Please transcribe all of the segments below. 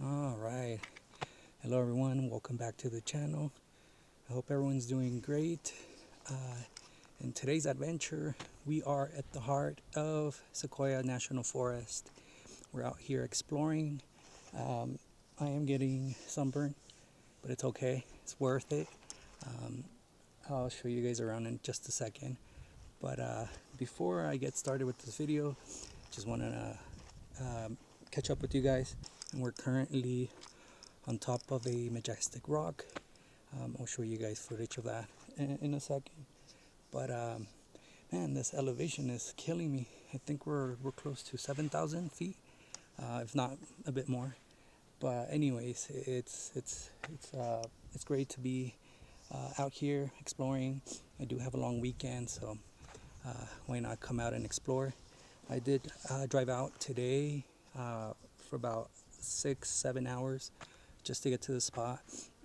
All right. Hello, everyone. Welcome back to the channel. I hope everyone's doing great. In today's adventure, we are at the heart of Sequoia National Forest. We're out here exploring. I am getting sunburned, but it's okay. It's worth it. Um, I'll show you guys around in just a second. But before I get started with this video, just want to catch up with you guys. And we're currently on top of a majestic rock. I'll show you guys footage of that in a second. But man, this elevation is killing me. I think we're close to 7,000 feet, if not a bit more. But anyways, it's great to be out here exploring. I do have a long weekend, so why not come out and explore? I did drive out today for about 6-7 hours just to get to the spot,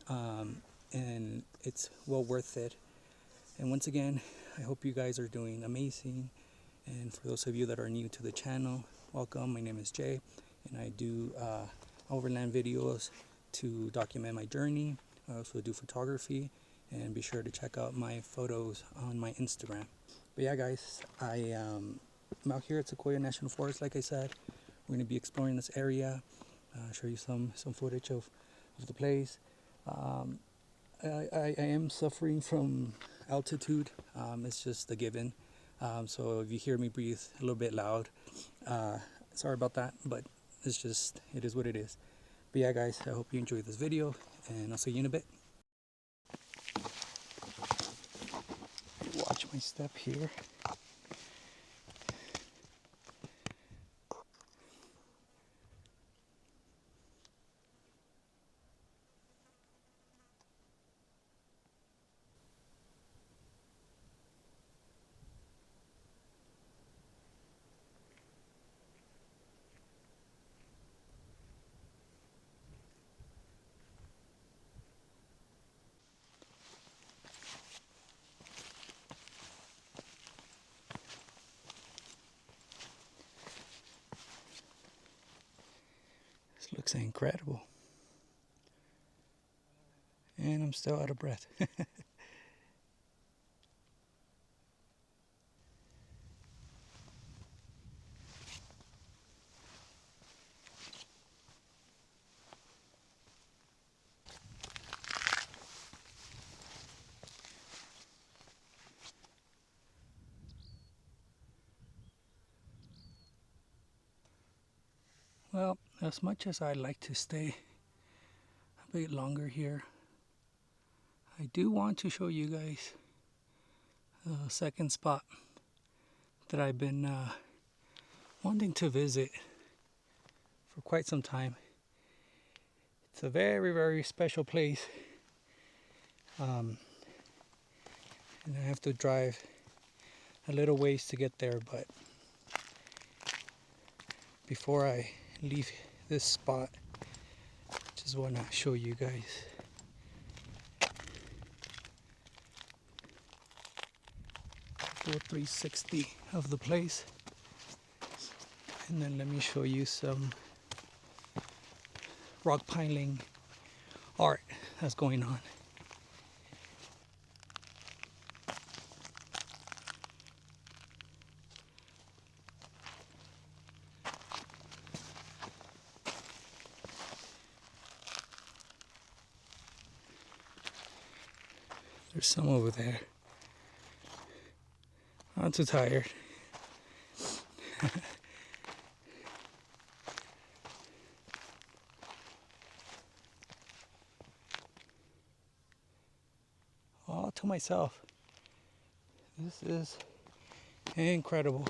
and it's well worth it. And once again, I hope you guys are doing amazing. And for those of you that are new to the channel, welcome. My name is Jay, and I do overland videos to document my journey. I also do photography, and be sure to check out my photos on my Instagram. But yeah, guys, I'm out here at Sequoia National Forest. Like I said, we're going to be exploring this area, show you some footage of the place. I am suffering from altitude. It's just a given. So if you hear me breathe a little bit loud, sorry about that, but it is what it is. But yeah, guys, I hope you enjoyed this video, and I'll see you in a bit. Watch my step here. This looks incredible. And I'm still out of breath. Well, as much as I'd like to stay a bit longer here, I do want to show you guys a second spot that I've been wanting to visit for quite some time. It's a very, very special place. And I have to drive a little ways to get there, but before I leave this spot, just want to show you guys. Full 360 of the place, and then let me show you some rock piling art that's going on. There's some over there. Not too tired. All to myself. This is incredible.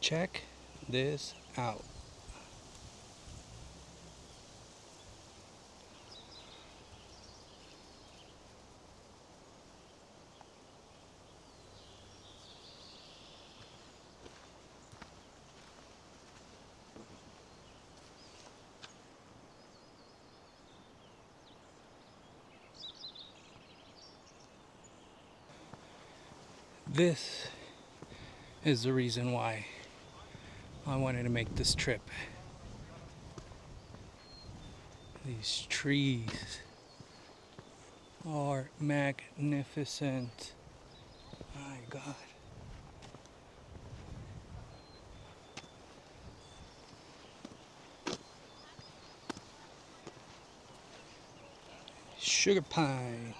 Check this out. This is the reason why I wanted to make this trip. These trees are magnificent. My God. Sugar pine.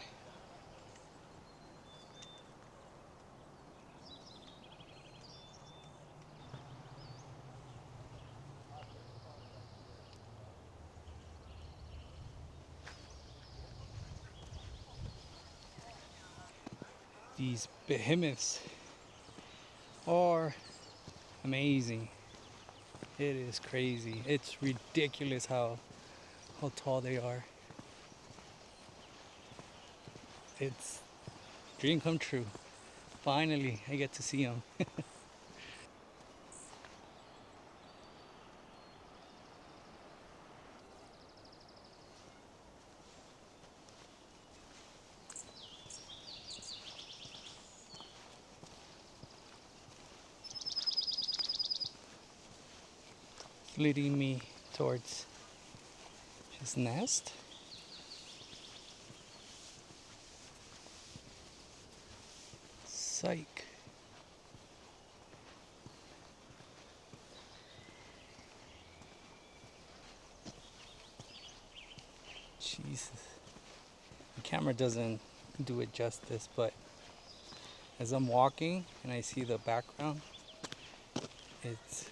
These behemoths are amazing. It is crazy. It's ridiculous how tall they are. It's dream come true. Finally, I get to see them. Leading me towards his nest. Psych. Jesus. The camera doesn't do it justice, but as I'm walking and I see the background, it's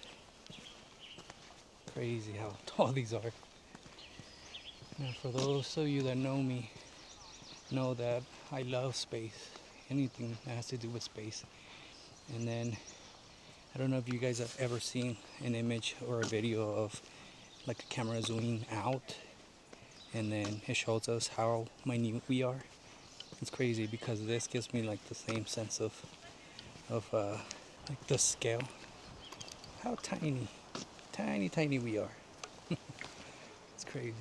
crazy how tall these are. Now, for those of you that know me, know that I love space. Anything that has to do with space. And then, I don't know if you guys have ever seen an image or a video of like a camera zooming out and then it shows us how minute we are. It's crazy because this gives me like the same sense of like the scale. How tiny we are. It's crazy.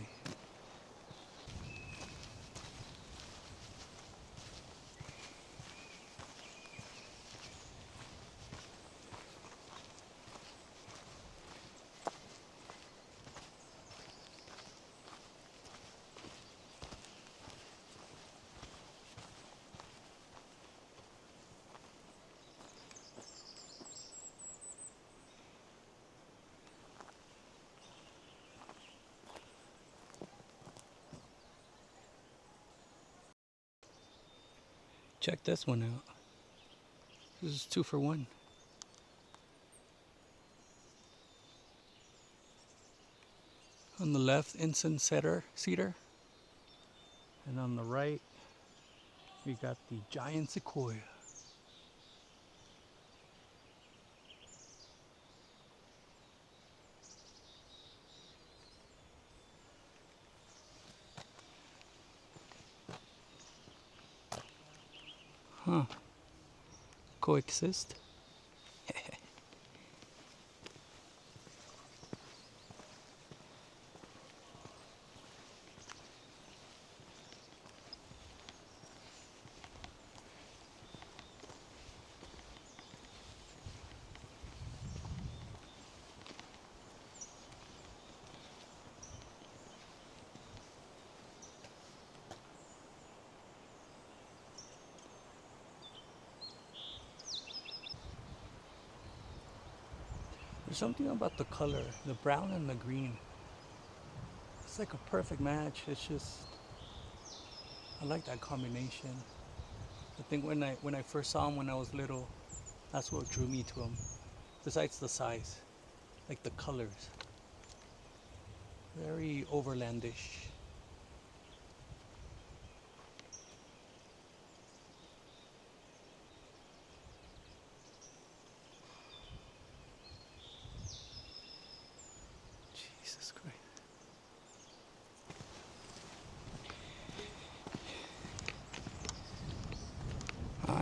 Check this one out. This is 2 for 1. On the left, incense cedar, and on the right, we got the giant sequoia. Huh. Coexist. There's something about the color, the brown and the green. It's like a perfect match. It's just, I like that combination. I think when I first saw him when I was little, that's what drew me to him. Besides the size, like the colors. Very overlandish.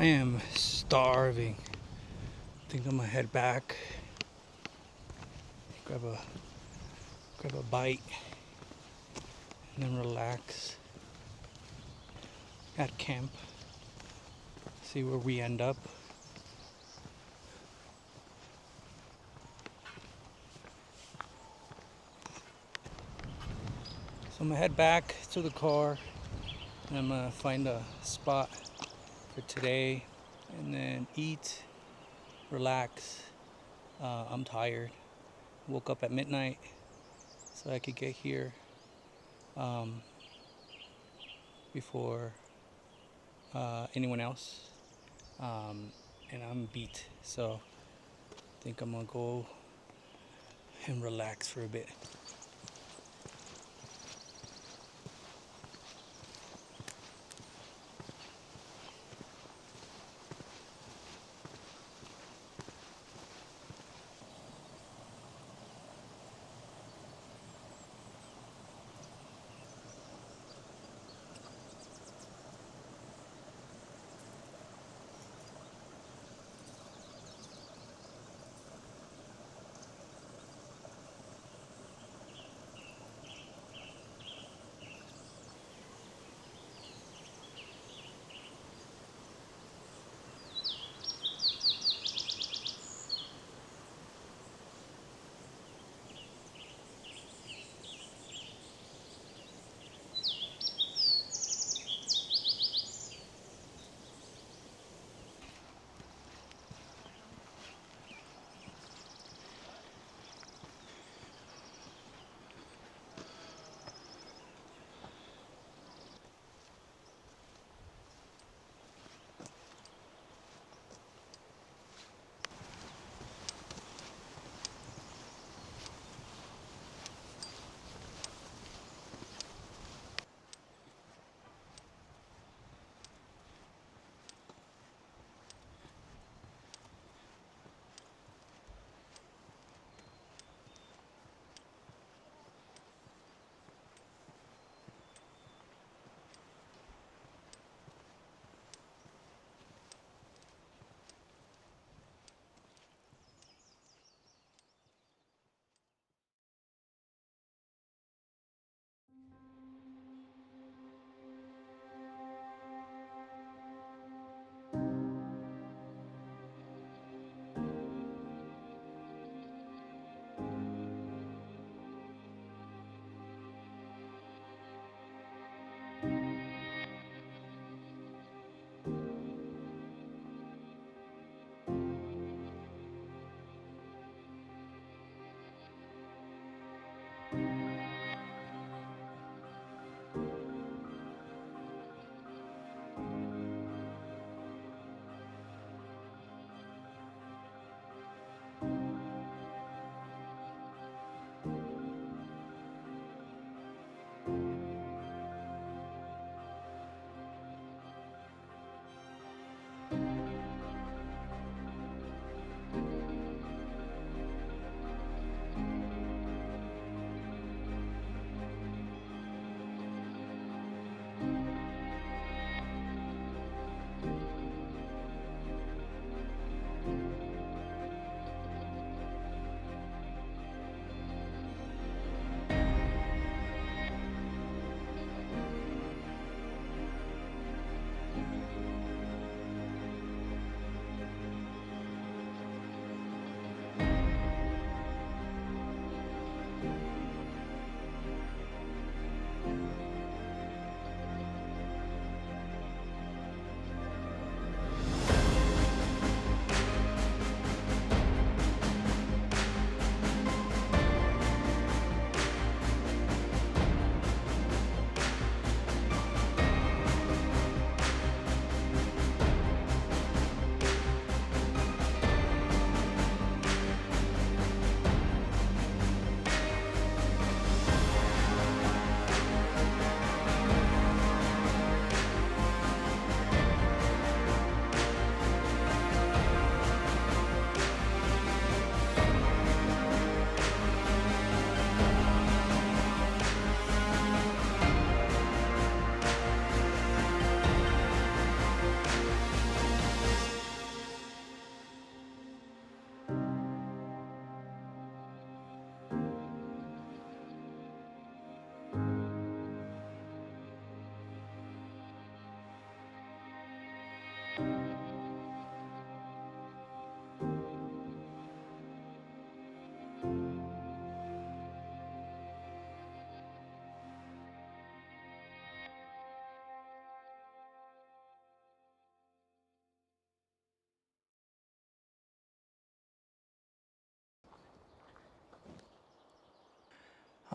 I am starving. I think I'm gonna head back, grab a bite, and then relax at camp. See where we end up. So I'm gonna head back to the car, and I'm gonna find a spot for today, and then eat, relax. I'm tired. Woke up at midnight, so I could get here um, before anyone else, and I'm beat. So I think I'm gonna go and relax for a bit.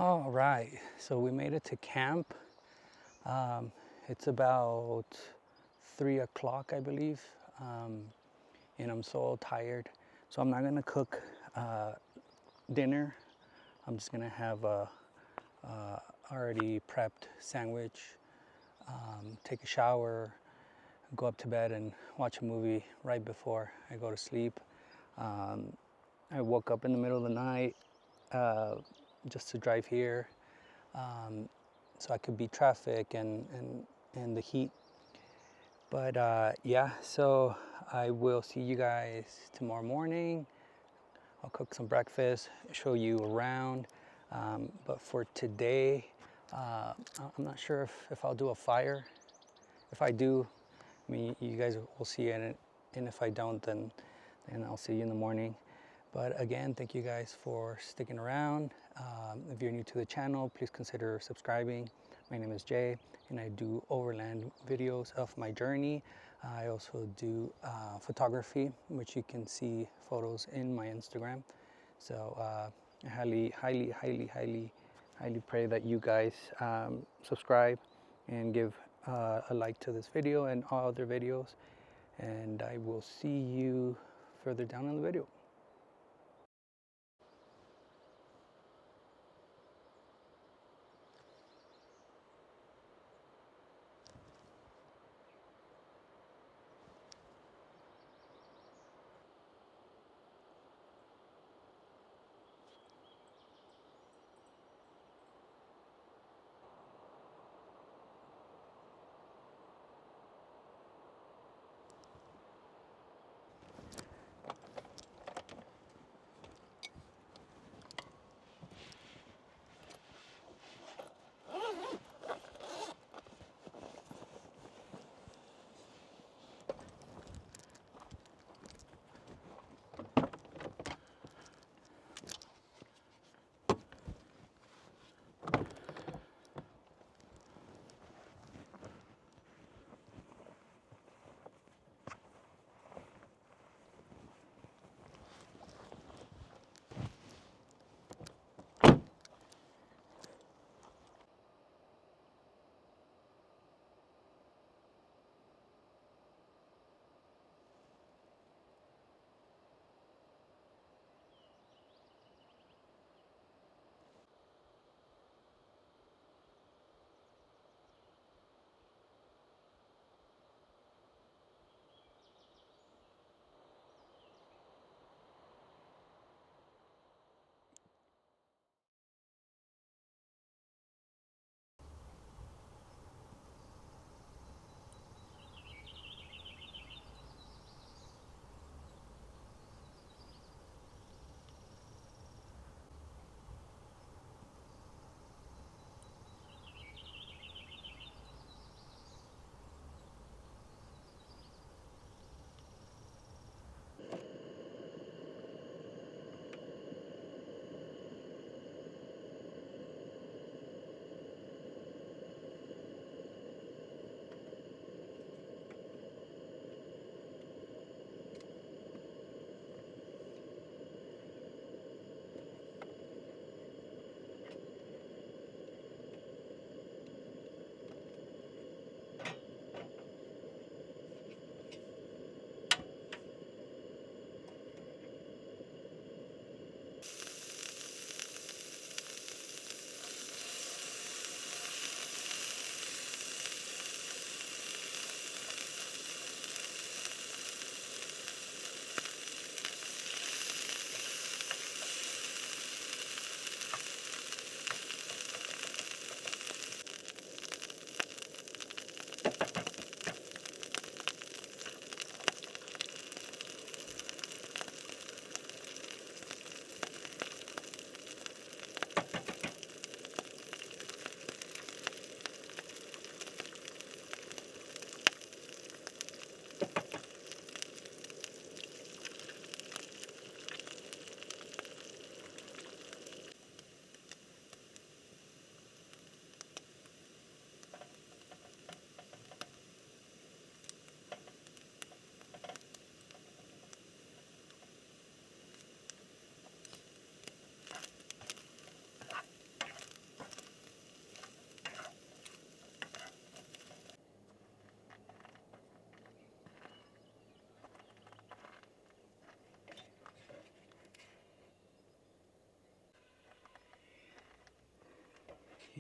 All right, so we made it to camp. Um, it's about 3 o'clock, I believe, and I'm so tired. So I'm not gonna cook dinner. I'm just gonna have a already prepped sandwich, take a shower, go up to bed, and watch a movie right before I go to sleep. Um, I woke up in the middle of the night uh, just to drive here, um, so I could beat traffic and the heat. But yeah, so I will see you guys tomorrow morning. I'll cook some breakfast, show you around. But for today, I'm not sure if I'll do a fire. If I do, I mean, you guys will see it. And if I don't, then I'll see you in the morning. But again, thank you guys for sticking around. If you're new to the channel, please consider subscribing. My name is Jay, and I do overland videos of my journey. I also do photography, which you can see photos in my Instagram. So I highly pray that you guys subscribe and give a like to this video and all other videos. And I will see you further down in the video.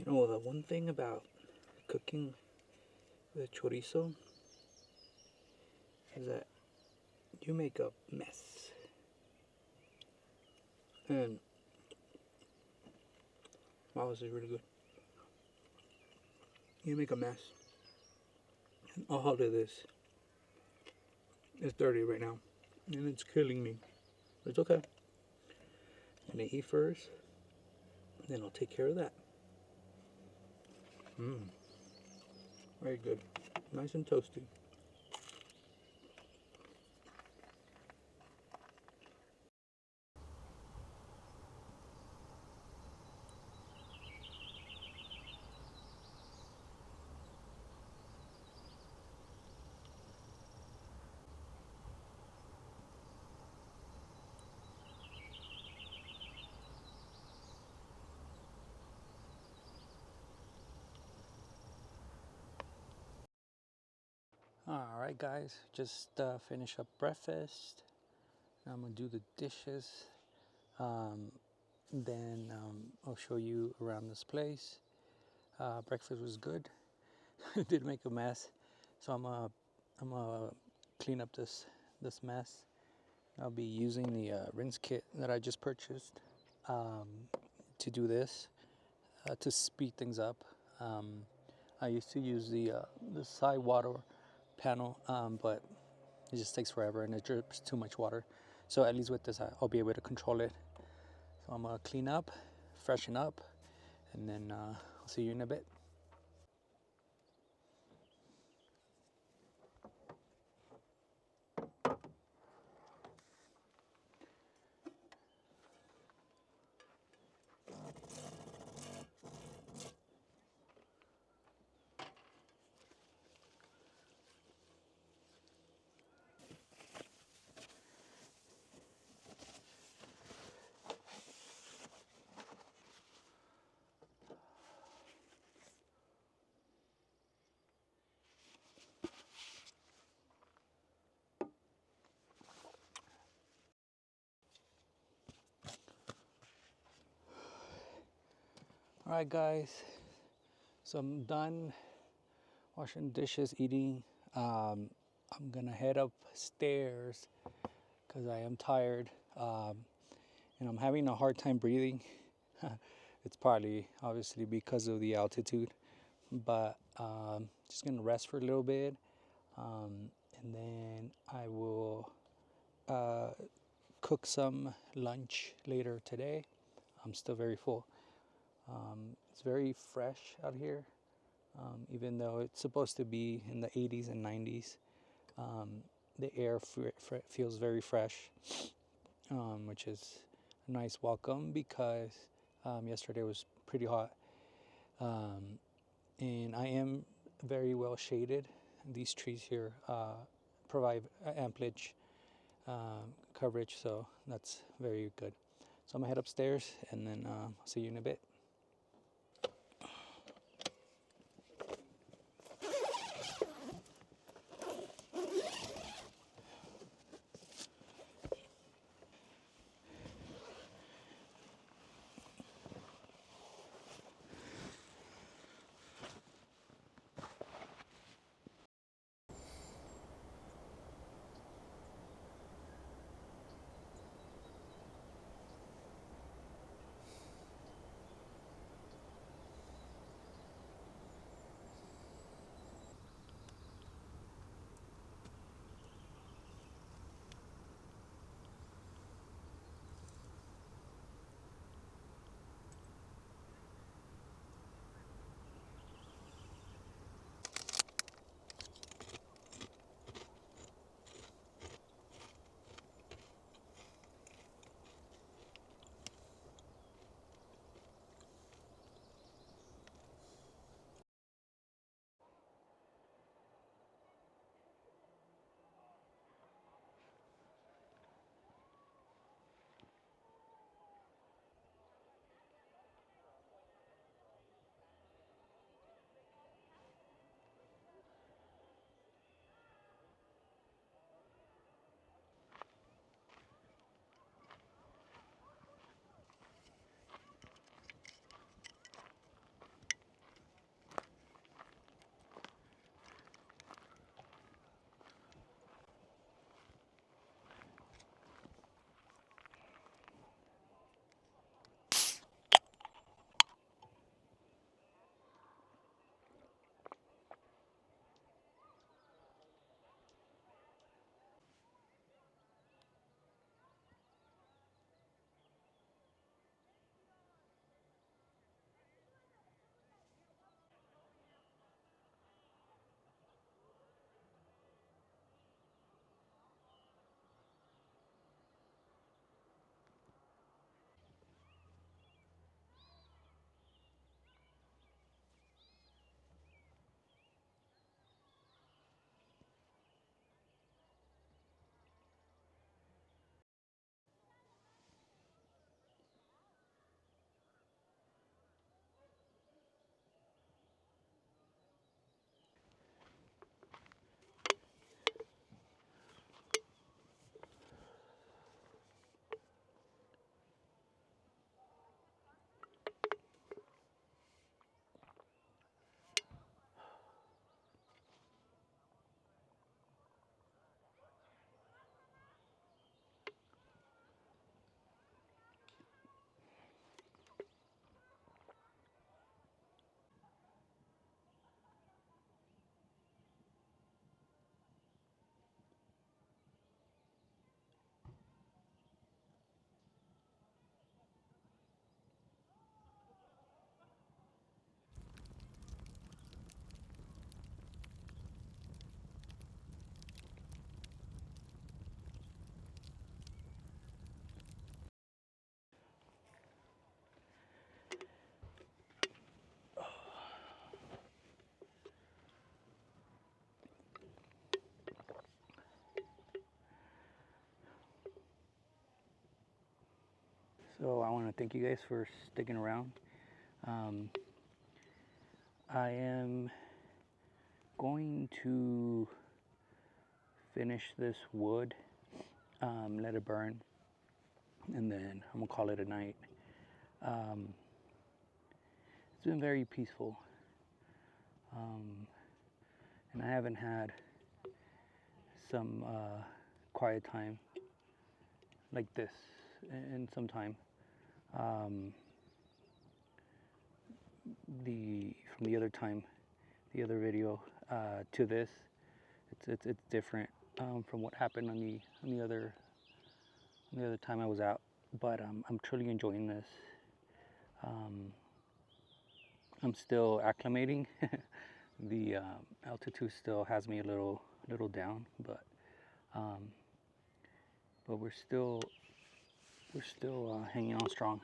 You know, the one thing about cooking with chorizo is that you make a mess. And wow, this is really good. You make a mess. And all of this is dirty right now. And it's killing me. But it's okay. I'm gonna eat first. Then I'll take care of that. Mmm. Very good. Nice and toasty. Alright, guys. Just finish up breakfast. I'm gonna do the dishes. Um, then I'll show you around this place. Breakfast was good. Did make a mess, so I'm gonna clean up this mess. I'll be using the rinse kit that I just purchased um, to do this to speed things up. Um, I used to use the side water panel, but it just takes forever and it drips too much water. So at least with this, I'll be able to control it. So I'm gonna clean up, freshen up, and then I'll see you in a bit. All right, guys. So I'm done washing dishes, eating. I'm gonna head upstairs because I am tired and I'm having a hard time breathing. It's partly obviously because of the altitude, but just gonna rest for a little bit, and then I will uh, cook some lunch later today. I'm still very full. It's very fresh out here, even though it's supposed to be in the 80s and 90s. Um, the air feels very fresh, which is a nice welcome because yesterday was pretty hot. Um, and I am very well shaded. These trees here provide amplitude coverage, so that's very good. So I'm gonna head upstairs and then I'll see you in a bit. So I want to thank you guys for sticking around. I am going to finish this wood, let it burn, and then I'm gonna call it a night. It's been very peaceful, and I haven't had some quiet time like this in some time. From the other time, the other video to this, it's different from what happened on the other time I was out. But I'm truly enjoying this. I'm still acclimating. The altitude still has me a little down, but we're still hanging on strong.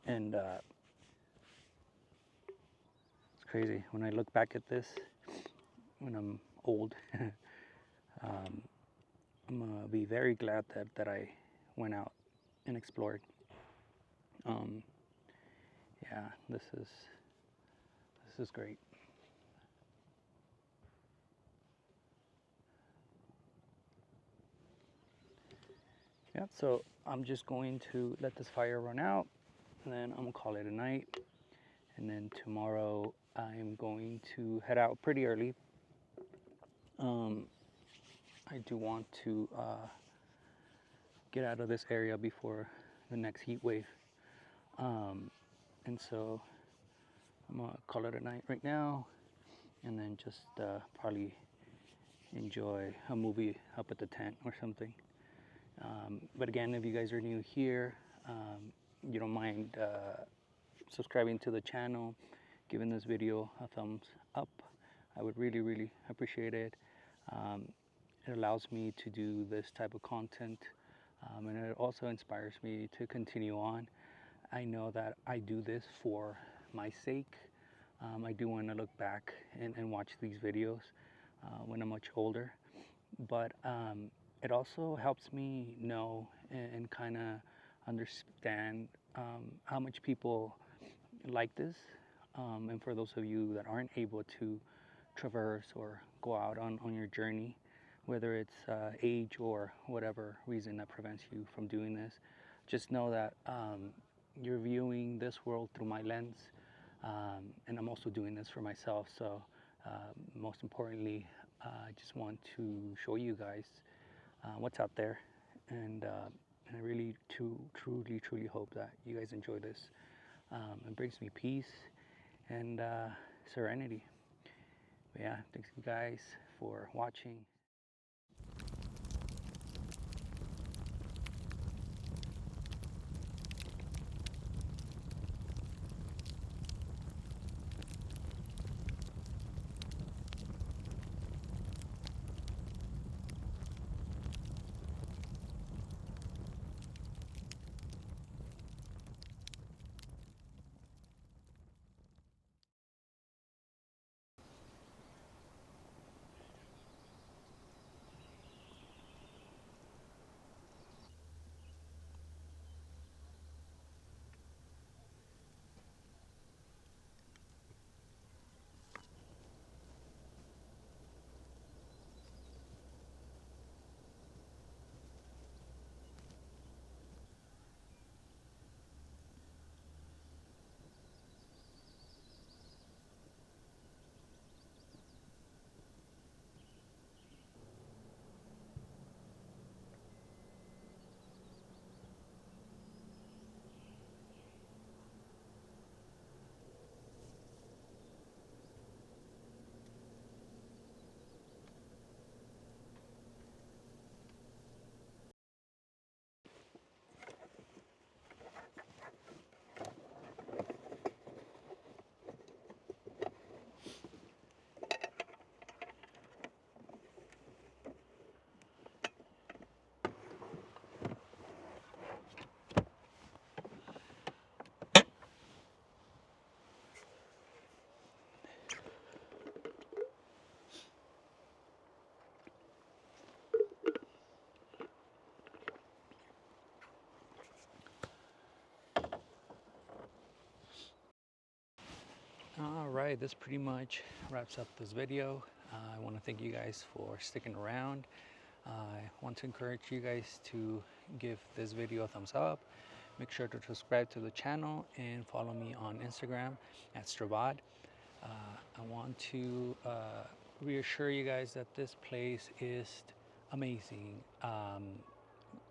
And it's crazy when I look back at this when I'm old. I'm gonna be very glad that I went out and explored. Yeah, this is great. Yeah, so I'm just going to let this fire run out, and then I'm gonna call it a night. And then tomorrow I'm going to head out pretty early. I do want to get out of this area before the next heat wave. And so I'm gonna call it a night right now, and then just probably enjoy a movie up at the tent or something. But again, if you guys are new here, you don't mind subscribing to the channel, giving this video a thumbs up, I would really appreciate it. It allows me to do this type of content, and it also inspires me to continue on. I know that I do this for my sake. I do want to look back and watch these videos when I'm much older, but it also helps me know and kind of understand how much people like this. And for those of you that aren't able to traverse or go out on your journey, whether it's age or whatever reason that prevents you from doing this, just know that you're viewing this world through my lens, and I'm also doing this for myself. So most importantly, I just want to show you guys what's out there, and I really truly hope that you guys enjoy this. It brings me peace and serenity. But yeah, thanks you guys for watching. All right, this pretty much wraps up this video. I want to thank you guys for sticking around. I want to encourage you guys to give this video a thumbs up. Make sure to subscribe to the channel and follow me on Instagram at Stravad. I want to reassure you guys that this place is amazing.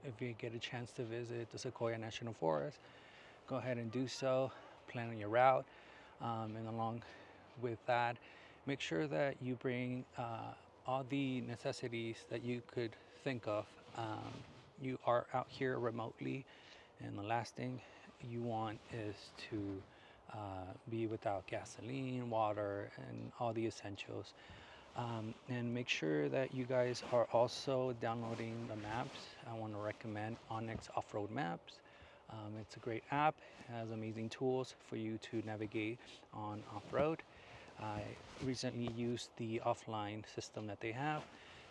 If you get a chance to visit the Sequoia National Forest, go ahead and do so. Plan on your route, and along with that, make sure that you bring all the necessities that you could think of. You are out here remotely, and the last thing you want is to be without gasoline, water, and all the essentials. And make sure that you guys are also downloading the maps. I want to recommend Onyx Off-Road Maps. It's a great app, has amazing tools for you to navigate on off-road. I recently used the offline system that they have.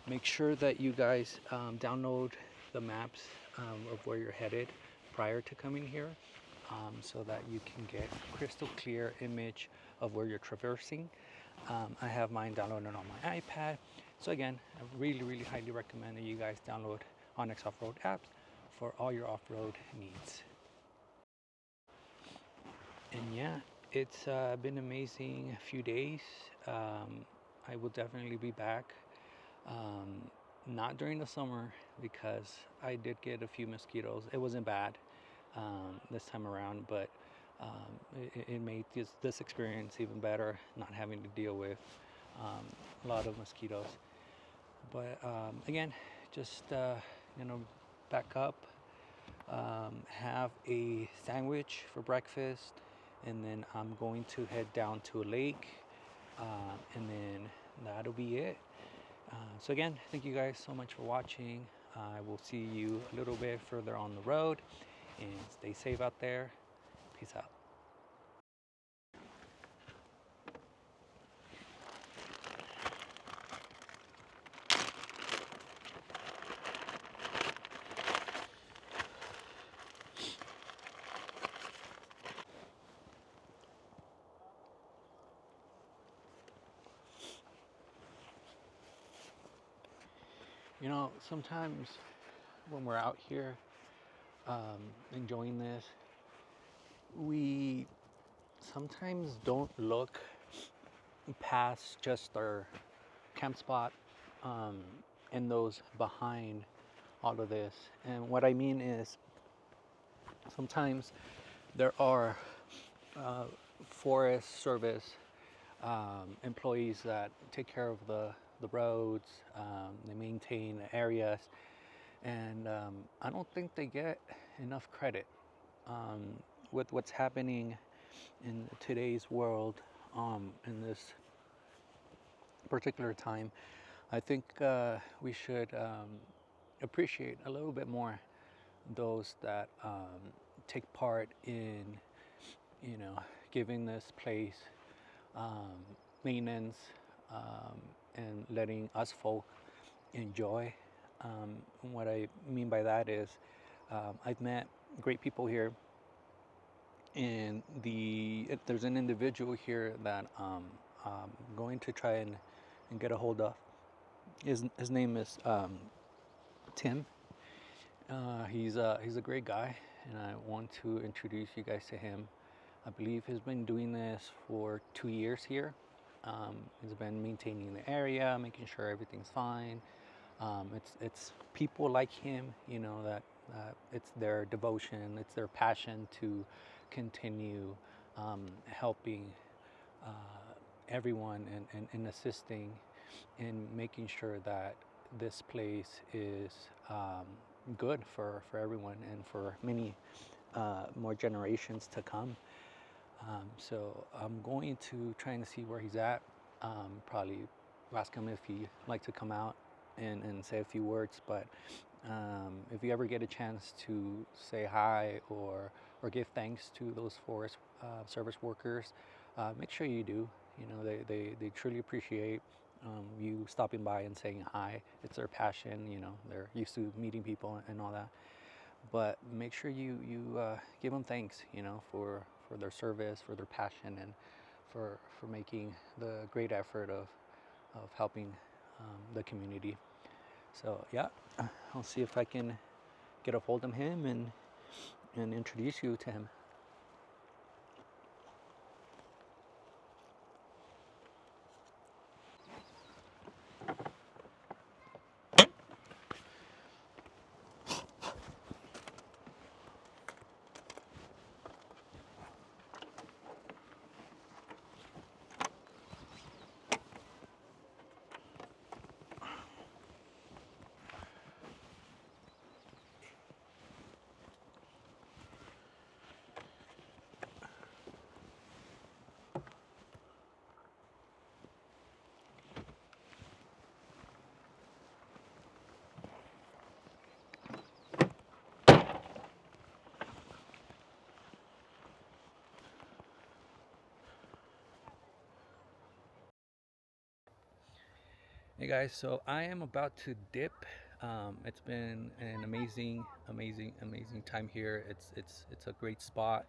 Make sure that you guys download the maps of where you're headed prior to coming here, so that you can get crystal clear image of where you're traversing. I have mine downloaded on my iPad. So again, I really highly recommend that you guys download Onyx Off-Road apps for all your off-road needs. And yeah, it's been amazing few days. I will definitely be back. Not during the summer, because I did get a few mosquitoes. It wasn't bad this time around, but it made this experience even better, not having to deal with a lot of mosquitoes. But again, just back up, have a sandwich for breakfast, and then I'm going to head down to a lake, and then that'll be it. So again, thank you guys so much for watching. I will see you a little bit further on the road, and stay safe out there. Peace out. You know, sometimes when we're out here enjoying this, we sometimes don't look past just our camp spot, and those behind all of this. And what I mean is, sometimes there are Forest Service employees that take care of the roads, they maintain the areas, and I don't think they get enough credit with what's happening in today's world, in this particular time. I think we should appreciate a little bit more those that take part in, giving this place maintenance, and letting us folk enjoy. What I mean by that is, I've met great people here, and there's an individual here that I'm going to try and get a hold of. His name is Tim. He's a great guy, and I want to introduce you guys to him. I believe he's been doing this for 2 years here. He's been maintaining the area, making sure everything's fine. It's people like him, that it's their devotion, it's their passion to continue helping everyone, and assisting in making sure that this place is good for everyone and for many more generations to come. So I'm going to try and see where he's at. Probably ask him if he'd like to come out and say a few words. But if you ever get a chance to say hi or give thanks to those Forest Service workers, make sure you do. They truly appreciate you stopping by and saying hi. It's their passion. They're used to meeting people and all that. But make sure you give them thanks, for their service, for their passion, and for making the great effort of helping the community. So yeah, I'll see if I can get a hold of him and introduce you to him. Hey guys, so I am about to dip. It's been an amazing time here. It's a great spot.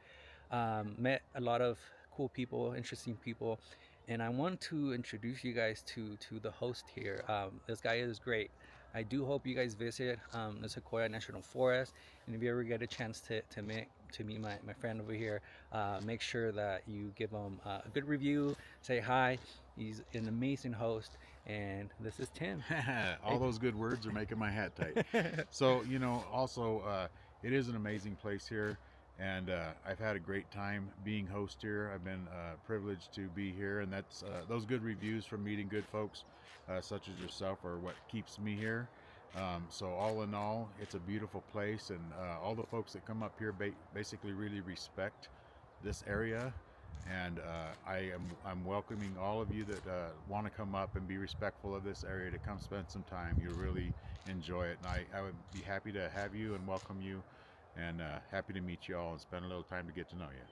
Met a lot of cool people, interesting people, and I want to introduce you guys to the host here. This guy is great. I do hope you guys visit the Sequoia National Forest, and if you ever get a chance to meet my friend over here, make sure that you give him a good review, say hi. He's an amazing host, and this is Tim. All those good words are making my hat tight. So, also, it is an amazing place here, and I've had a great time being host here. I've been privileged to be here, and that's those good reviews from meeting good folks such as yourself are what keeps me here. So, all in all, it's a beautiful place, and all the folks that come up here basically really respect this area, and I'm welcoming all of you that want to come up and be respectful of this area to come spend some time. You'll really enjoy it, and I would be happy to have you and welcome you, and happy to meet you all and spend a little time to get to know you.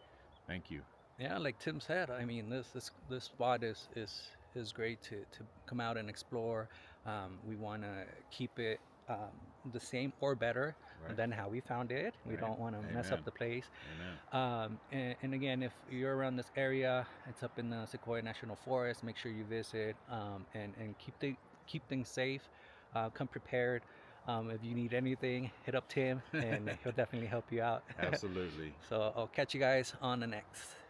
Thank you. Yeah, like Tim said, I mean, this spot is great to come out and explore. We want to keep it the same or better Right. than how we found it. We Right. don't want to mess Amen. up the place. Amen. And again, if you're around this area, it's up in the Sequoia National Forest. Make sure you visit and keep things safe. Come prepared. If you need anything, hit up Tim, and he'll definitely help you out. Absolutely. So I'll catch you guys on the next.